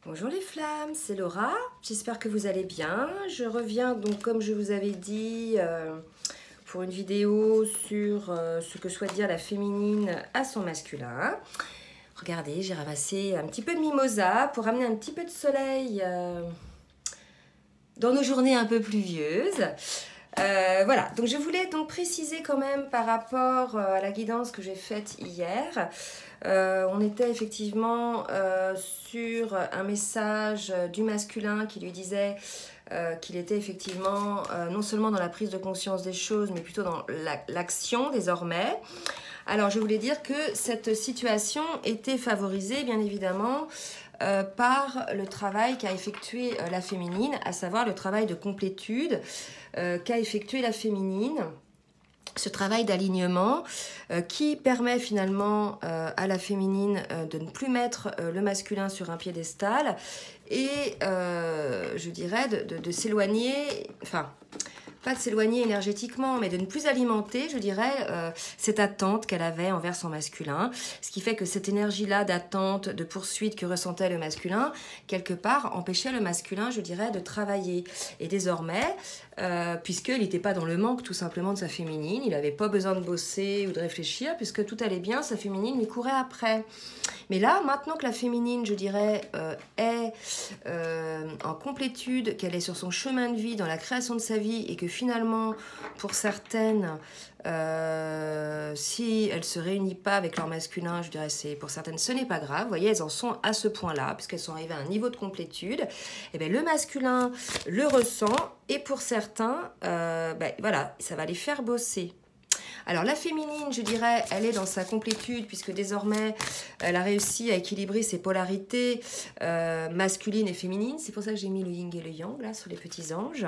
Bonjour les flammes, c'est Laura, j'espère que vous allez bien. Je reviens donc comme je vous avais dit pour une vidéo sur ce que souhaite dire la féminine à son masculin. Regardez, j'ai ramassé un petit peu de mimosa pour amener un petit peu de soleil dans nos journées un peu pluvieuses. Voilà, donc je voulais donc préciser quand même par rapport à la guidance que j'ai faite hier. On était effectivement sur un message du masculin qui lui disait qu'il était effectivement non seulement dans la prise de conscience des choses, mais plutôt dans l'action désormais. Alors je voulais dire que cette situation était favorisée bien évidemment par le travail qu'a effectué la féminine, à savoir le travail de complétude qu'a effectué la féminine, ce travail d'alignement qui permet finalement à la féminine de ne plus mettre le masculin sur un piédestal et je dirais de s'éloigner, enfin pas de s'éloigner énergétiquement, mais de ne plus alimenter, je dirais, cette attente qu'elle avait envers son masculin. Ce qui fait que cette énergie-là d'attente, de poursuite que ressentait le masculin, quelque part, empêchait le masculin, je dirais, de travailler. Et désormais, puisqu'il n'était pas dans le manque tout simplement de sa féminine, il n'avait pas besoin de bosser ou de réfléchir, puisque tout allait bien, sa féminine lui courait après. Mais là, maintenant que la féminine, je dirais, est en complétude, qu'elle est sur son chemin de vie, dans la création de sa vie, et que finalement, pour certaines, si elles ne se réunissent pas avec leur masculin, je dirais, pour certaines, ce n'est pas grave. Vous voyez, elles en sont à ce point-là, puisqu'elles sont arrivées à un niveau de complétude. Et bien, le masculin le ressent, et pour certains, voilà, ça va les faire bosser. Alors la féminine, je dirais, elle est dans sa complétude puisque désormais, elle a réussi à équilibrer ses polarités masculines et féminines. C'est pour ça que j'ai mis le yin et le yang là sur les petits anges.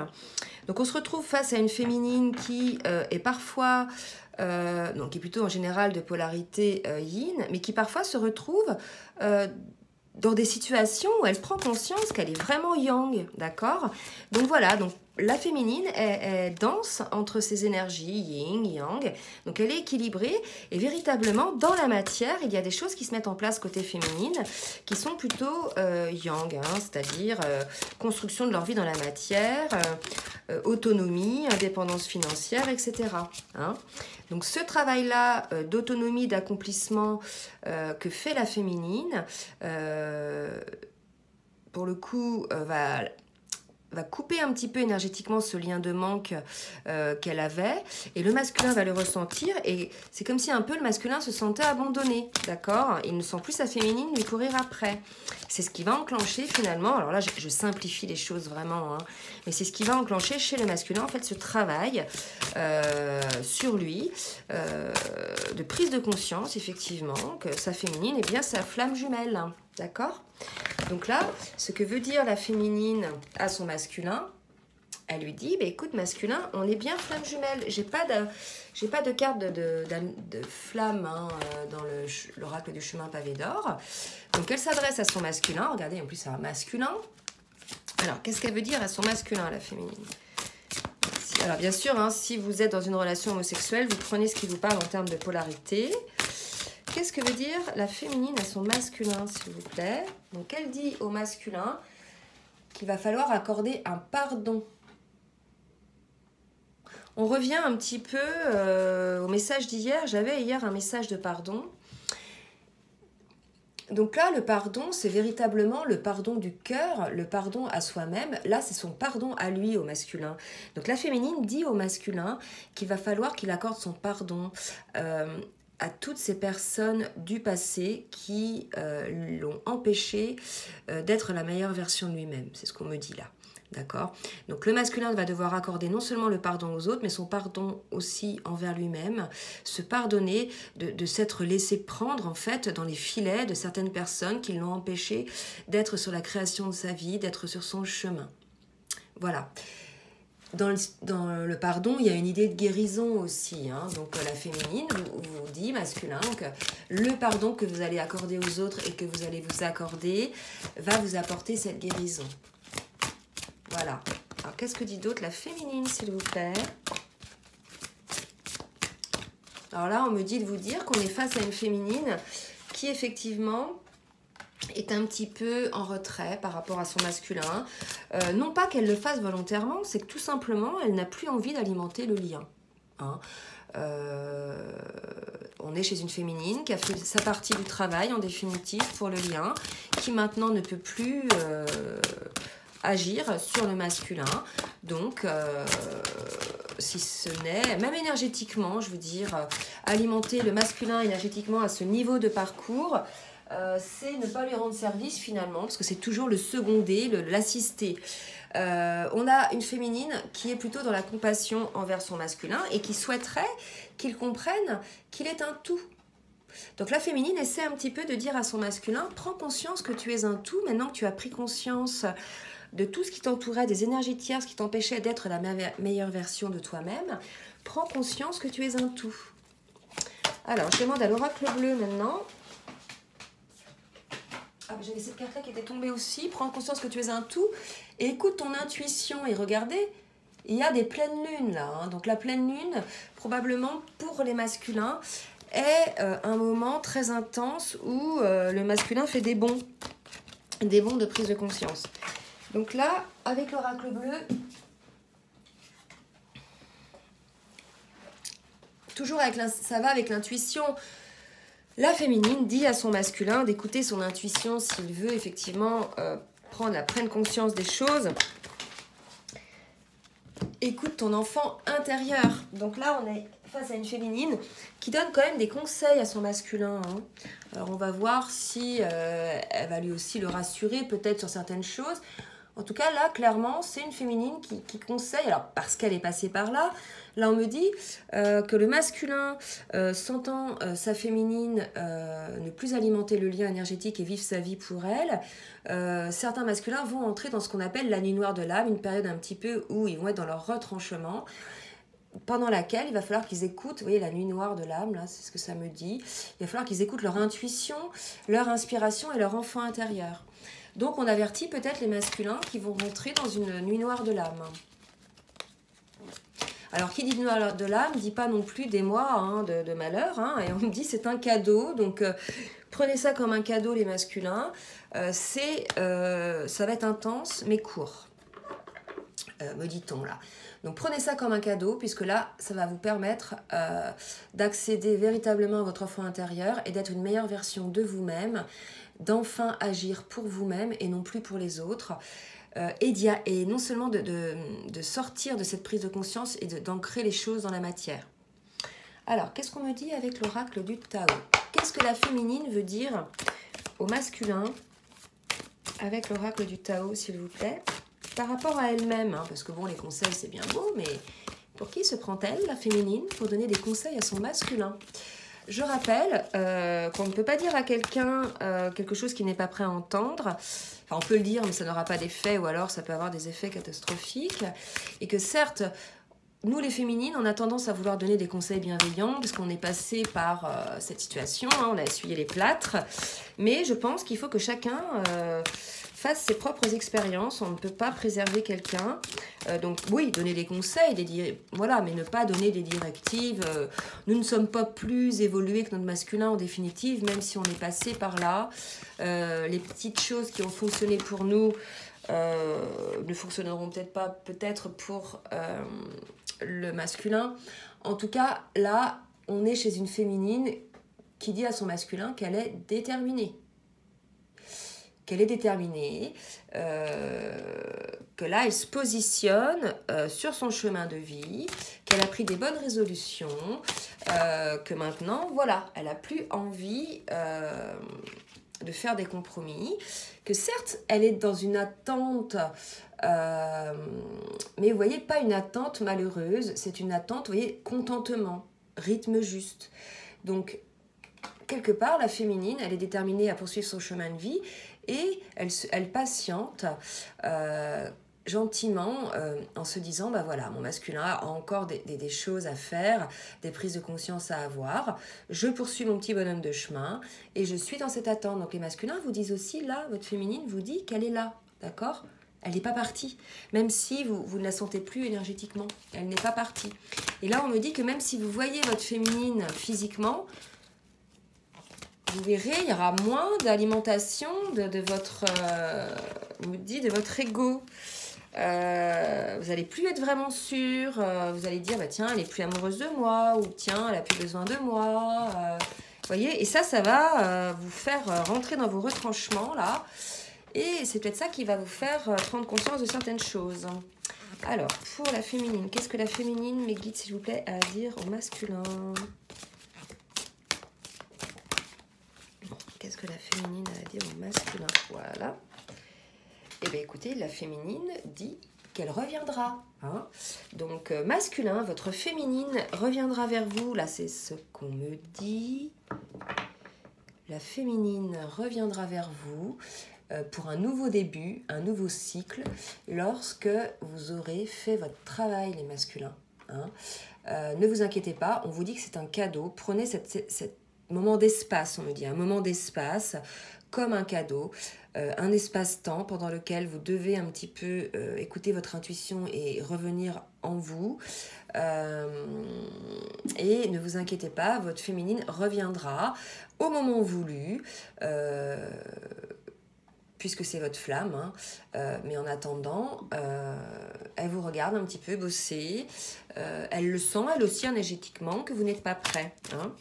Donc on se retrouve face à une féminine qui est parfois, donc qui est plutôt en général de polarité yin, mais qui parfois se retrouve dans des situations où elle prend conscience qu'elle est vraiment yang, d'accord? Donc voilà, donc la féminine est dense entre ces énergies, yin, yang, donc elle est équilibrée et véritablement dans la matière, il y a des choses qui se mettent en place côté féminine qui sont plutôt yang, hein, c'est-à-dire construction de leur vie dans la matière, autonomie, indépendance financière, etc. Hein. Donc ce travail-là d'autonomie, d'accomplissement que fait la féminine, pour le coup, va couper un petit peu énergétiquement ce lien de manque qu'elle avait, et le masculin va le ressentir, et c'est comme si un peu le masculin se sentait abandonné, d'accord? Il ne sent plus sa féminine lui courir après. C'est ce qui va enclencher finalement, alors là je simplifie les choses vraiment, hein, mais c'est ce qui va enclencher chez le masculin en fait ce travail sur lui, de prise de conscience effectivement que sa féminine est bien sa flamme jumelle, hein, d'accord? Donc là, ce que veut dire la féminine à son masculin, elle lui dit, bah, écoute masculin, on est bien flamme jumelle. J'ai pas de carte de flamme hein, dans l'oracle du chemin pavé d'or. Donc elle s'adresse à son masculin. Regardez, en plus c'est un masculin. Alors, qu'est-ce qu'elle veut dire à son masculin, la féminine? Alors bien sûr, hein, si vous êtes dans une relation homosexuelle, vous prenez ce qui vous parle en termes de polarité. Qu'est-ce que veut dire la féminine à son masculin, s'il vous plaît? Donc, elle dit au masculin qu'il va falloir accorder un pardon. On revient un petit peu au message d'hier. J'avais hier un message de pardon. Donc là, le pardon, c'est véritablement le pardon du cœur, le pardon à soi-même. Là, c'est son pardon à lui, au masculin. Donc la féminine dit au masculin qu'il va falloir qu'il accorde son pardon à toutes ces personnes du passé qui l'ont empêché d'être la meilleure version de lui-même. C'est ce qu'on me dit là. D'accord? Donc le masculin va devoir accorder non seulement le pardon aux autres, mais son pardon aussi envers lui-même, se pardonner de s'être laissé prendre en fait dans les filets de certaines personnes qui l'ont empêché d'être sur la création de sa vie, d'être sur son chemin. Voilà. Dans le pardon, il y a une idée de guérison aussi. Hein. Donc la féminine vous dit, masculin, donc, le pardon que vous allez accorder aux autres et que vous allez vous accorder va vous apporter cette guérison. Voilà. Alors qu'est-ce que dit d'autre la féminine, s'il vous plaît? Alors là, on me dit de vous dire qu'on est face à une féminine qui effectivement est un petit peu en retrait par rapport à son masculin. Non pas qu'elle le fasse volontairement, c'est que tout simplement, elle n'a plus envie d'alimenter le lien. Hein. On est chez une féminine qui a fait sa partie du travail en définitive pour le lien, qui maintenant ne peut plus agir sur le masculin. Donc, si ce n'est, même énergétiquement, je veux dire, alimenter le masculin énergétiquement à ce niveau de parcours, c'est ne pas lui rendre service finalement, parce que c'est toujours le seconder, l'assister. On a une féminine qui est plutôt dans la compassion envers son masculin et qui souhaiterait qu'il comprenne qu'il est un tout. Donc la féminine essaie un petit peu de dire à son masculin, prends conscience que tu es un tout, maintenant que tu as pris conscience de tout ce qui t'entourait, des énergies tierces qui t'empêchaient d'être la meilleure version de toi-même, prends conscience que tu es un tout. Alors, je demande à l'oracle bleu maintenant. Ah, j'avais cette carte-là qui était tombée aussi. Prends conscience que tu es un tout et écoute ton intuition. Et regardez, il y a des pleines lunes là. Hein. Donc la pleine lune, probablement pour les masculins, est un moment très intense où le masculin fait des bonds de prise de conscience. Donc là, avec l'oracle bleu, toujours ça va avec l'intuition. La féminine dit à son masculin d'écouter son intuition s'il veut effectivement prendre la pleine conscience des choses. Écoute ton enfant intérieur. Donc là, on est face à une féminine qui donne quand même des conseils à son masculin. Hein. Alors on va voir si elle va lui aussi le rassurer peut-être sur certaines choses. En tout cas, là, clairement, c'est une féminine qui conseille, alors parce qu'elle est passée par là, là on me dit que le masculin, sentant sa féminine ne plus alimenter le lien énergétique et vivre sa vie pour elle, certains masculins vont entrer dans ce qu'on appelle la nuit noire de l'âme, une période un petit peu où ils vont être dans leur retranchement, pendant laquelle il va falloir qu'ils écoutent, vous voyez la nuit noire de l'âme, là c'est ce que ça me dit, il va falloir qu'ils écoutent leur intuition, leur inspiration et leur enfant intérieur. Donc on avertit peut-être les masculins qui vont rentrer dans une nuit noire de l'âme. Alors qui dit nuit noire de l'âme, dit pas non plus des mois hein, de malheur, hein, et on me dit c'est un cadeau, donc prenez ça comme un cadeau les masculins, ça va être intense mais court, me dit-on là. Donc prenez ça comme un cadeau, puisque là, ça va vous permettre d'accéder véritablement à votre enfant intérieur et d'être une meilleure version de vous-même, d'enfin agir pour vous-même et non plus pour les autres, et non seulement de sortir de cette prise de conscience et d'ancrer les choses dans la matière. Alors, qu'est-ce qu'on me dit avec l'oracle du Tao? Qu'est-ce que la féminine veut dire au masculin avec l'oracle du Tao, s'il vous plaît? Par rapport à elle-même, hein, parce que bon, les conseils, c'est bien beau, mais pour qui se prend-elle, la féminine, pour donner des conseils à son masculin? Je rappelle qu'on ne peut pas dire à quelqu'un quelque chose qu'il n'est pas prêt à entendre. Enfin, on peut le dire, mais ça n'aura pas d'effet, ou alors ça peut avoir des effets catastrophiques. Et que certes, nous les féminines, on a tendance à vouloir donner des conseils bienveillants, parce qu'on est passé par cette situation, hein, on a essuyé les plâtres. Mais je pense qu'il faut que chacun fasse ses propres expériences. On ne peut pas préserver quelqu'un. Donc oui, donner des conseils, voilà, mais ne pas donner des directives. Nous ne sommes pas plus évolués que notre masculin en définitive, même si on est passé par là. Les petites choses qui ont fonctionné pour nous ne fonctionneront peut-être pas pour le masculin. En tout cas, là, on est chez une féminine qui dit à son masculin qu'elle est déterminée. Que là, elle se positionne sur son chemin de vie, qu'elle a pris des bonnes résolutions, que maintenant, voilà, elle n'a plus envie de faire des compromis, que certes, elle est dans une attente, mais vous voyez, pas une attente malheureuse, c'est une attente, vous voyez, contentement, rythme juste. Donc, quelque part, la féminine, elle est déterminée à poursuivre son chemin de vie et elle patiente gentiment en se disant, bah voilà, mon masculin a encore des choses à faire, des prises de conscience à avoir, je poursuis mon petit bonhomme de chemin et je suis dans cette attente. Donc les masculins vous disent aussi, là, votre féminine vous dit qu'elle est là, d'accord ? Elle n'est pas partie, même si vous ne la sentez plus énergétiquement, elle n'est pas partie. Et là, on me dit que même si vous voyez votre féminine physiquement, vous verrez, il y aura moins d'alimentation de votre, on me dit, de votre ego. Vous allez plus être vraiment sûr. Vous allez dire, bah, tiens, elle est plus amoureuse de moi, ou tiens, elle a plus besoin de moi. Vous voyez, et ça va vous faire rentrer dans vos retranchements, là. Et c'est peut-être ça qui va vous faire prendre conscience de certaines choses. Alors, pour la féminine, qu'est-ce que la féminine, mes guides, s'il vous plaît, a à dire au masculin? Qu'est-ce que la féminine a à dire au masculin? Voilà. Eh bien, écoutez, la féminine dit qu'elle reviendra. Hein. Donc, masculin, votre féminine reviendra vers vous. Là, c'est ce qu'on me dit. La féminine reviendra vers vous pour un nouveau début, un nouveau cycle, lorsque vous aurez fait votre travail, les masculins. Hein. Ne vous inquiétez pas, on vous dit que c'est un cadeau. Prenez cet moment d'espace, on me dit, un moment d'espace comme un cadeau, un espace-temps pendant lequel vous devez un petit peu écouter votre intuition et revenir en vous. Et ne vous inquiétez pas, votre féminine reviendra au moment voulu, puisque c'est votre flamme, hein. Mais en attendant, elle vous regarde un petit peu bosser, elle le sent, elle aussi énergétiquement, que vous n'êtes pas prêt. Hein.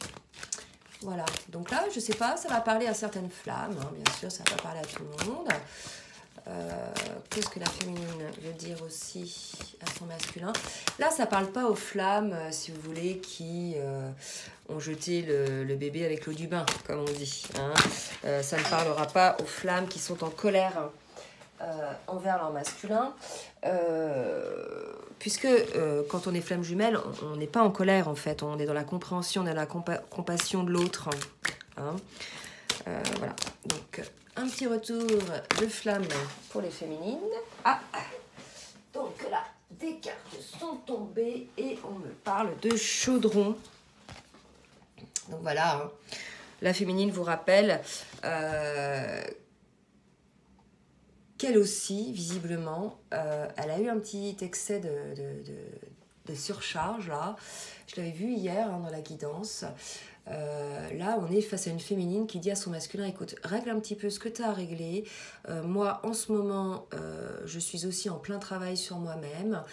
Voilà, donc là, je ne sais pas, ça va parler à certaines flammes, hein, bien sûr, ça va pas parler à tout le monde. Qu'est-ce que la féminine veut dire aussi à son masculin? Là, ça ne parle pas aux flammes, si vous voulez, qui ont jeté le bébé avec l'eau du bain, comme on dit. Hein. Ça ne parlera pas aux flammes qui sont en colère envers leur masculin, puisque quand on est flamme jumelle, on n'est pas en colère, en fait. On est dans la compréhension, dans la compassion de l'autre. Hein. Voilà, donc un petit retour de flamme pour les féminines. Ah, donc là, des cartes sont tombées et on me parle de chaudron. Donc voilà, hein. La féminine vous rappelle qu'elle aussi, visiblement, elle a eu un petit excès de surcharge, là. Je l'avais vu hier hein, dans la guidance. Là, on est face à une féminine qui dit à son masculin, écoute, règle un petit peu ce que tu as à régler. Moi, en ce moment, je suis aussi en plein travail sur moi-même.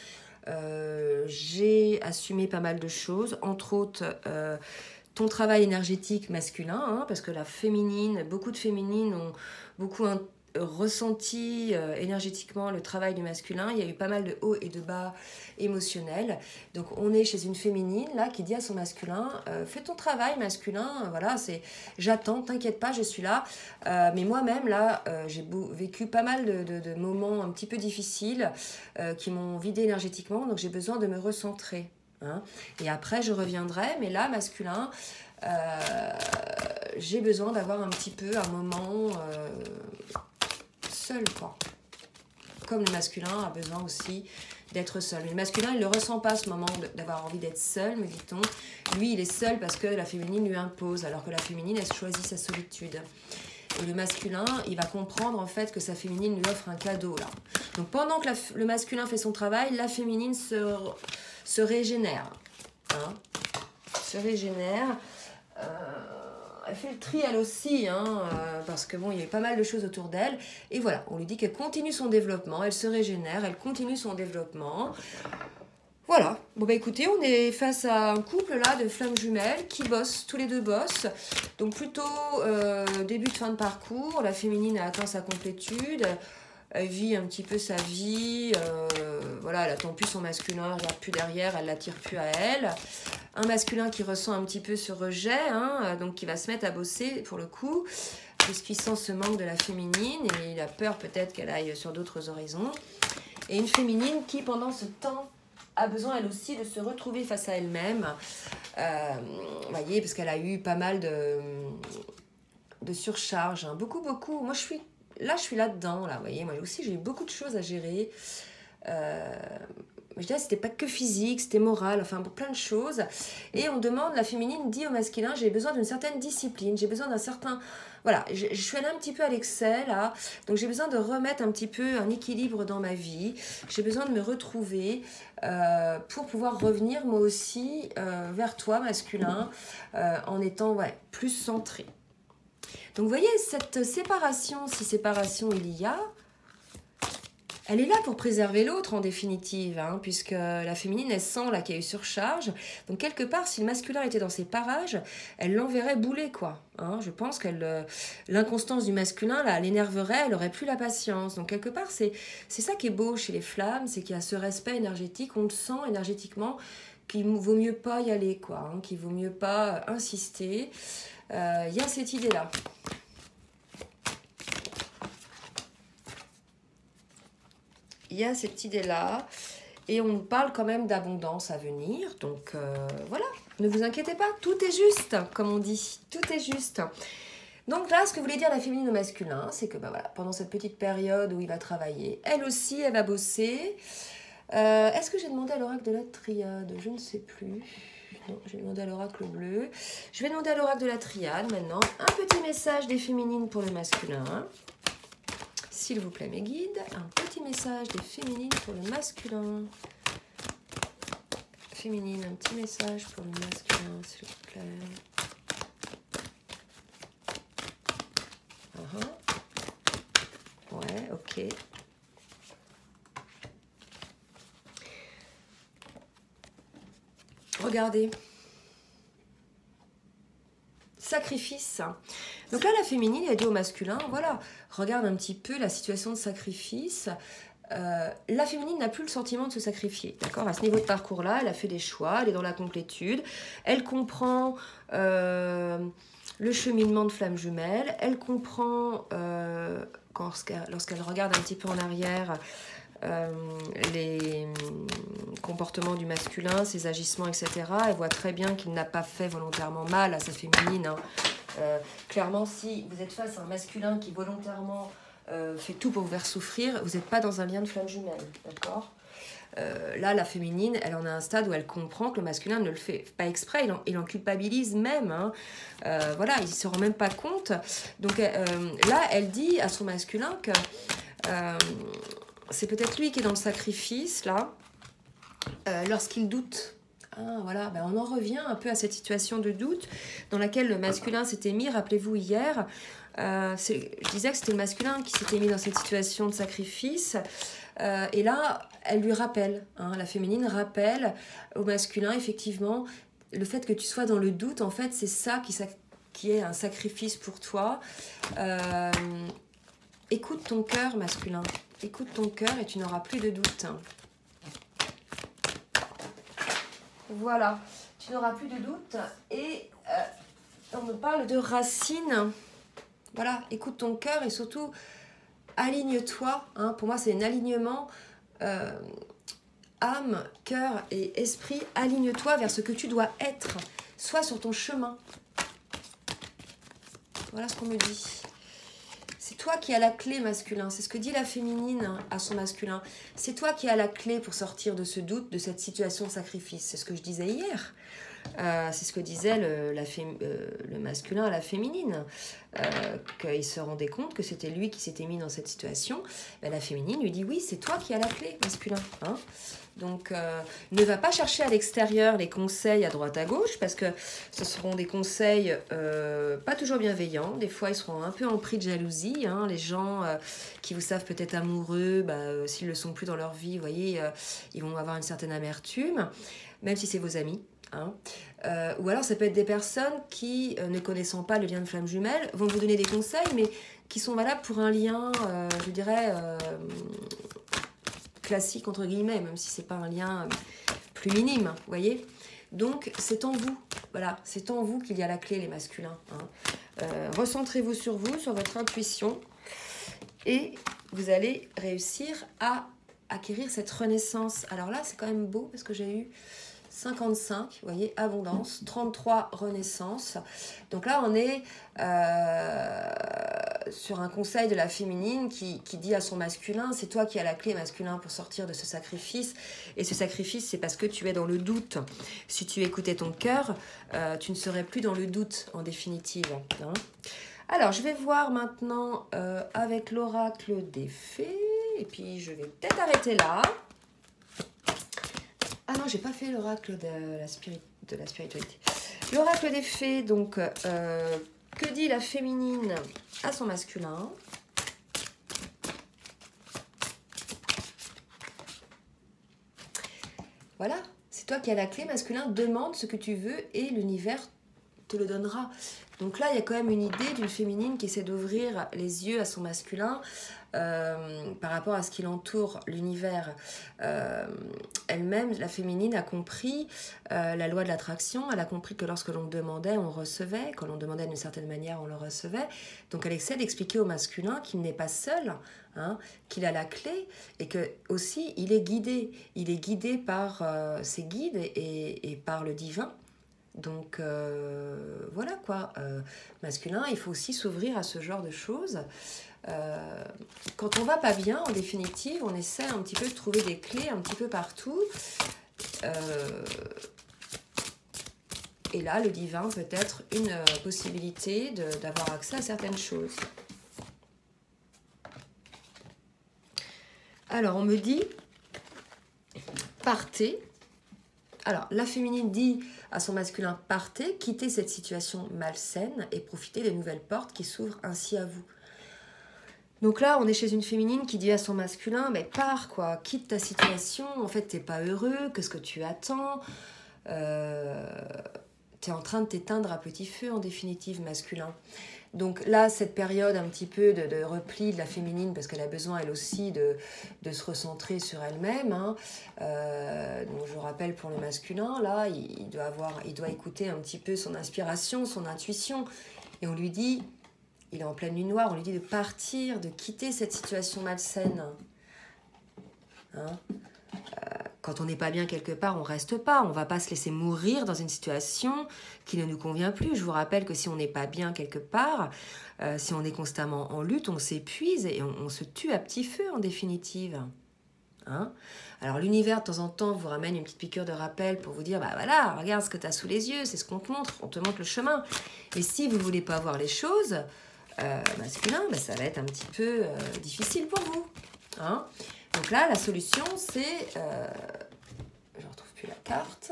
J'ai assumé pas mal de choses, entre autres ton travail énergétique masculin, hein, parce que la féminine, beaucoup de féminines ont beaucoup ressenti énergétiquement le travail du masculin. Il y a eu pas mal de hauts et de bas émotionnels. Donc on est chez une féminine là qui dit à son masculin fais ton travail masculin, voilà, c'est j'attends, t'inquiète pas, je suis là. Mais moi-même là j'ai vécu pas mal de moments un petit peu difficiles qui m'ont vidé énergétiquement, donc j'ai besoin de me recentrer. Hein. Et après je reviendrai, mais là masculin j'ai besoin d'avoir un petit peu un moment seul, quoi. Comme le masculin a besoin aussi d'être seul. Mais le masculin, il ne le ressent pas, ce moment d'avoir envie d'être seul, me dit-on. Lui, il est seul parce que la féminine lui impose, alors que la féminine, elle choisit sa solitude. Et le masculin, il va comprendre en fait que sa féminine lui offre un cadeau, là. Donc pendant que le masculin fait son travail, la féminine se régénère. Hein, se régénère. Elle fait le tri elle aussi, hein, parce que bon, il y a eu pas mal de choses autour d'elle. Et voilà, on lui dit qu'elle continue son développement, elle se régénère, elle continue son développement. Voilà, bon bah écoutez, on est face à un couple là de flammes jumelles qui bossent, tous les deux bossent. Donc plutôt début de fin de parcours, la féminine a atteint sa complétude. Elle vit un petit peu sa vie, voilà, elle attend plus son masculin, elle regarde plus derrière, elle l'attire plus à elle. Un masculin qui ressent un petit peu ce rejet, hein, donc qui va se mettre à bosser pour le coup, puisqu'il sent ce manque de la féminine et il a peur peut-être qu'elle aille sur d'autres horizons. Et une féminine qui, pendant ce temps, a besoin elle aussi de se retrouver face à elle-même, voyez, parce qu'elle a eu pas mal de surcharge, hein, beaucoup, moi je suis là-dedans, là, vous voyez, moi aussi j'ai eu beaucoup de choses à gérer. Je dirais, c'était pas que physique, c'était moral, enfin plein de choses. Et on demande, la féminine dit au masculin, j'ai besoin d'une certaine discipline, j'ai besoin d'un certain... Voilà, je suis allée un petit peu à l'excès, là, donc j'ai besoin de remettre un petit peu un équilibre dans ma vie, j'ai besoin de me retrouver pour pouvoir revenir, moi aussi, vers toi, masculin, en étant plus centré. Donc vous voyez, cette séparation, si séparation il y a, elle est là pour préserver l'autre en définitive, hein, puisque la féminine, elle sent là qu'il y a eu surcharge. Donc quelque part, si le masculin était dans ses parages, elle l'enverrait bouler, quoi. Hein. Je pense que l'inconstance du masculin, là, l'énerverait, elle n'aurait plus la patience. Donc quelque part, c'est ça qui est beau chez les flammes, c'est qu'il y a ce respect énergétique, on le sent énergétiquement, qu'il vaut mieux pas y aller, quoi, hein, qu'il vaut mieux pas insister. Il y a cette idée-là. Il y a cette idée-là, et on nous parle quand même d'abondance à venir, donc voilà, ne vous inquiétez pas, tout est juste, comme on dit, tout est juste. Donc là, ce que voulait dire la féminine au masculin, c'est que bah, voilà, pendant cette petite période où il va travailler, elle aussi, elle va bosser. Est-ce que j'ai demandé à l'oracle de la triade? Je ne sais plus. Non, j'ai demandé à l'oracle bleu. Je vais demander à l'oracle de la triade maintenant. Un petit message des féminines pour le masculin. S'il vous plaît, mes guides, un petit message des féminines pour le masculin. Féminine, un petit message pour le masculin, s'il vous plaît. Ouais, ok. Regardez. Sacrifice. Donc là, la féminine, elle dit au masculin, voilà, regarde un petit peu la situation de sacrifice. La féminine n'a plus le sentiment de se sacrifier, d'accord? À ce niveau de parcours-là, elle a fait des choix, elle est dans la complétude, elle comprend le cheminement de flamme jumelle, elle comprend, lorsqu'elle regarde un petit peu en arrière, les comportements du masculin, ses agissements, etc. Elle voit très bien qu'il n'a pas fait volontairement mal à sa féminine. Hein. Clairement, si vous êtes face à un masculin qui volontairement fait tout pour vous faire souffrir, vous n'êtes pas dans un lien de flamme jumelle, d'accord? Là, la féminine, elle en a un stade où elle comprend que le masculin ne le fait pas exprès, il en culpabilise même. Hein. Voilà, il ne se rend même pas compte. Donc là, elle dit à son masculin que c'est peut-être lui qui est dans le sacrifice, là, lorsqu'il doute. Ah, voilà, ben on en revient un peu à cette situation de doute dans laquelle le masculin s'était mis, rappelez-vous hier, je disais que c'était le masculin qui s'était mis dans cette situation de sacrifice, et là, elle lui rappelle, hein, la féminine rappelle au masculin, effectivement, le fait que tu sois dans le doute, en fait, c'est ça qui est un sacrifice pour toi. Écoute ton cœur, masculin, écoute ton cœur et tu n'auras plus de doute. Voilà, tu n'auras plus de doute. Et on me parle de racines. Voilà, écoute ton cœur et surtout aligne-toi. Hein, pour moi, c'est un alignement. Âme, cœur et esprit, aligne-toi vers ce que tu dois être. Sois sur ton chemin. Voilà ce qu'on me dit. C'est toi qui as la clé, masculin. C'est ce que dit la féminine à son masculin. C'est toi qui as la clé pour sortir de ce doute, de cette situation de sacrifice. C'est ce que je disais hier. C'est ce que disait le masculin à la féminine. Qu'il se rendait compte que c'était lui qui s'était mis dans cette situation. Ben, la féminine lui dit, oui, c'est toi qui as la clé, masculin. Hein. Donc, ne va pas chercher à l'extérieur les conseils à droite à gauche, parce que ce seront des conseils pas toujours bienveillants. Des fois, ils seront un peu empris de jalousie. Hein. Les gens qui vous savent peut-être amoureux, s'ils ne le sont plus dans leur vie, vous voyez, ils vont avoir une certaine amertume, même si c'est vos amis. Hein. Ou alors, ça peut être des personnes qui, ne connaissant pas le lien de flamme jumelle, vont vous donner des conseils, mais qui sont valables pour un lien, je dirais... classique entre guillemets, même si c'est pas un lien plus minime, vous voyez. Donc c'est en vous, voilà, c'est en vous qu'il y a la clé, les masculins. Hein. Recentrez-vous sur vous, sur votre intuition, et vous allez réussir à acquérir cette renaissance. Alors là, c'est quand même beau parce que j'ai eu 55, vous voyez, abondance, 33, renaissance. Donc là, on est sur un conseil de la féminine qui dit à son masculin, c'est toi qui as la clé, masculin, pour sortir de ce sacrifice. Et ce sacrifice, c'est parce que tu es dans le doute. Si tu écoutais ton cœur, tu ne serais plus dans le doute, en définitive. Hein. Alors, je vais voir maintenant avec l'oracle des fées. Et puis, je vais peut-être arrêter là. Ah non, j'ai pas fait l'oracle de la spiritualité. L'oracle des fées, donc, Que dit la féminine à son masculin? Voilà, c'est toi qui as la clé. Masculin, demande ce que tu veux et l'univers te le donnera. Donc là, il y a quand même une idée d'une féminine qui essaie d'ouvrir les yeux à son masculin par rapport à ce qui l'entoure, l'univers. Elle-même, la féminine, a compris la loi de l'attraction. Elle a compris que lorsque l'on demandait, on recevait. Quand l'on demandait d'une certaine manière, on le recevait. Donc elle essaie d'expliquer au masculin qu'il n'est pas seul, hein, qu'il a la clé et que aussi il est guidé. Il est guidé par ses guides et par le divin. Donc voilà quoi, masculin, il faut aussi s'ouvrir à ce genre de choses. Quand on va pas bien, en définitive, on essaie un petit peu de trouver des clés un petit peu partout. Et là, le divin peut être une possibilité d'avoir accès à certaines choses. Alors, on me dit, partez. Alors, la féminine dit à son masculin, partez, quittez cette situation malsaine et profitez des nouvelles portes qui s'ouvrent ainsi à vous. Donc là, on est chez une féminine qui dit à son masculin, mais pars quoi, quitte ta situation, en fait, t'es pas heureux, qu'est-ce que tu attends? T'es en train de t'éteindre à petit feu, en définitive, masculin. Donc là, cette période un petit peu de repli de la féminine, parce qu'elle a besoin, elle aussi, de se recentrer sur elle-même. Hein. Donc je rappelle pour le masculin, là, il doit écouter un petit peu son inspiration, son intuition. Et on lui dit, il est en pleine nuit noire, on lui dit de partir, de quitter cette situation malsaine. Hein. Quand on n'est pas bien quelque part, on ne reste pas. On ne va pas se laisser mourir dans une situation qui ne nous convient plus. Je vous rappelle que si on n'est pas bien quelque part, si on est constamment en lutte, on s'épuise et on se tue à petit feu en définitive. Hein? Alors l'univers de temps en temps vous ramène une petite piqûre de rappel pour vous dire, bah voilà, regarde ce que tu as sous les yeux, c'est ce qu'on te montre, on te montre le chemin. Et si vous ne voulez pas voir les choses, masculin, bah, ça va être un petit peu difficile pour vous. Hein? Donc là, la solution, c'est... je ne retrouve plus la carte.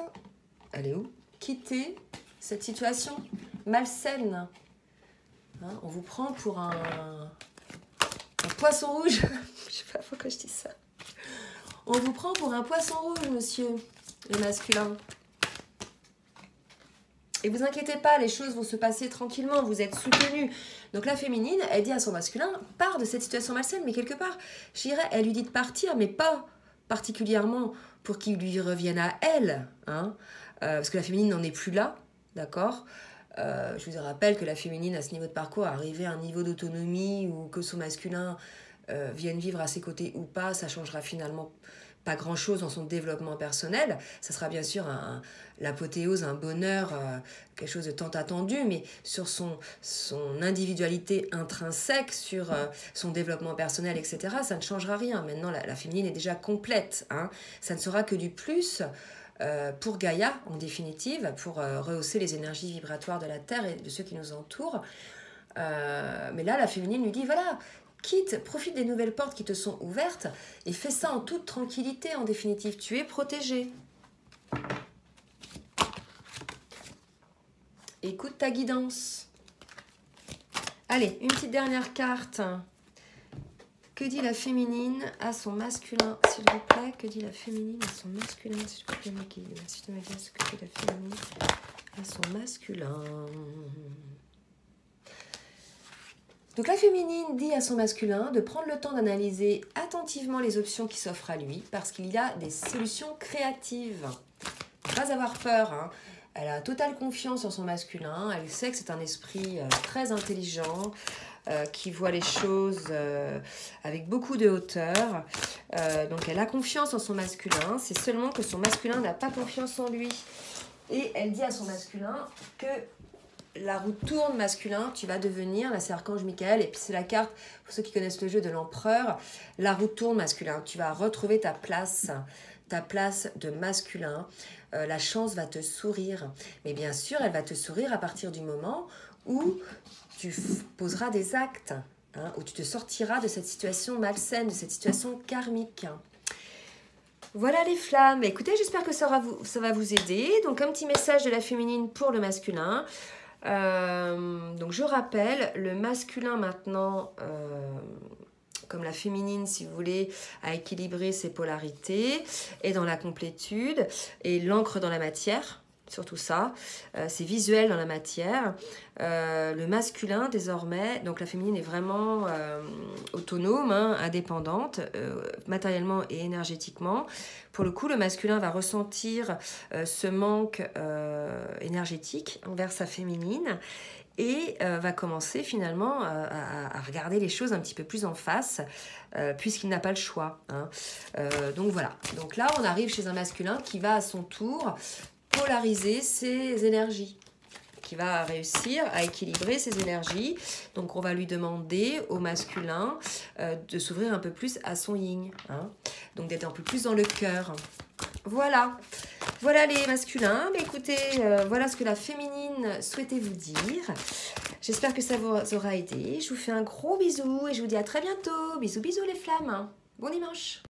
Elle est où? Quitter cette situation malsaine. Hein, on vous prend pour un poisson rouge. Je ne sais pas pourquoi je dis ça. On vous prend pour un poisson rouge, monsieur, le masculin. Et vous inquiétez pas, les choses vont se passer tranquillement, vous êtes soutenu. Donc la féminine, elle dit à son masculin, pars de cette situation malsaine, mais quelque part, je dirais, elle lui dit de partir, mais pas particulièrement pour qu'il lui revienne à elle, hein, parce que la féminine n'en est plus là, d'accord. Je vous rappelle que la féminine, à ce niveau de parcours, est arrivée à un niveau d'autonomie où que son masculin vienne vivre à ses côtés ou pas, ça changera finalement pas grand-chose dans son développement personnel. Ça sera bien sûr l'apothéose, un bonheur, quelque chose de tant attendu, mais sur son individualité intrinsèque, sur son développement personnel, etc., ça ne changera rien. Maintenant, la féminine est déjà complète. Hein. Ça ne sera que du plus pour Gaïa, en définitive, pour rehausser les énergies vibratoires de la Terre et de ceux qui nous entourent. Mais là, la féminine lui dit, voilà, quitte, profite des nouvelles portes qui te sont ouvertes et fais ça en toute tranquillité, en définitive. Tu es protégé. Écoute ta guidance. Allez, une petite dernière carte. Que dit la féminine à son masculin, s'il vous plaît? Que dit la féminine à son masculin, s'il vous plaît, mes guides? Merci de me dire ce que dit la féminine à son masculin. Donc la féminine dit à son masculin de prendre le temps d'analyser attentivement les options qui s'offrent à lui parce qu'il y a des solutions créatives. Ne pas avoir peur. Hein. Elle a totale confiance en son masculin. Elle sait que c'est un esprit très intelligent qui voit les choses avec beaucoup de hauteur. Donc elle a confiance en son masculin. C'est seulement que son masculin n'a pas confiance en lui. Et elle dit à son masculin que la roue tourne, masculin, tu vas devenir, là c'est Archange Michael, et puis c'est la carte, pour ceux qui connaissent le jeu, de l'empereur, la roue tourne, masculin, tu vas retrouver ta place de masculin, la chance va te sourire, mais bien sûr, elle va te sourire à partir du moment où tu poseras des actes, hein, où tu te sortiras de cette situation malsaine, de cette situation karmique. Voilà les flammes, écoutez, j'espère que ça va vous aider, donc un petit message de la féminine pour le masculin. Donc je rappelle, le masculin maintenant, comme la féminine si vous voulez, a équilibré ses polarités, est dans la complétude et l'ancre dans la matière. Surtout ça, c'est visuel dans la matière. Le masculin désormais, donc la féminine est vraiment autonome, hein, indépendante, matériellement et énergétiquement. Pour le coup, le masculin va ressentir ce manque énergétique envers sa féminine et va commencer finalement à regarder les choses un petit peu plus en face, puisqu'il n'a pas le choix. Hein. Donc voilà, donc là on arrive chez un masculin qui va à son tour polariser ses énergies, qui va réussir à équilibrer ses énergies. Donc on va lui demander au masculin de s'ouvrir un peu plus à son yin, hein, donc d'être un peu plus dans le cœur. Voilà, voilà les masculins. Mais écoutez, voilà ce que la féminine souhaitait vous dire. J'espère que ça vous aura aidé. Je vous fais un gros bisou et je vous dis à très bientôt. Bisous, bisous les flammes. Bon dimanche.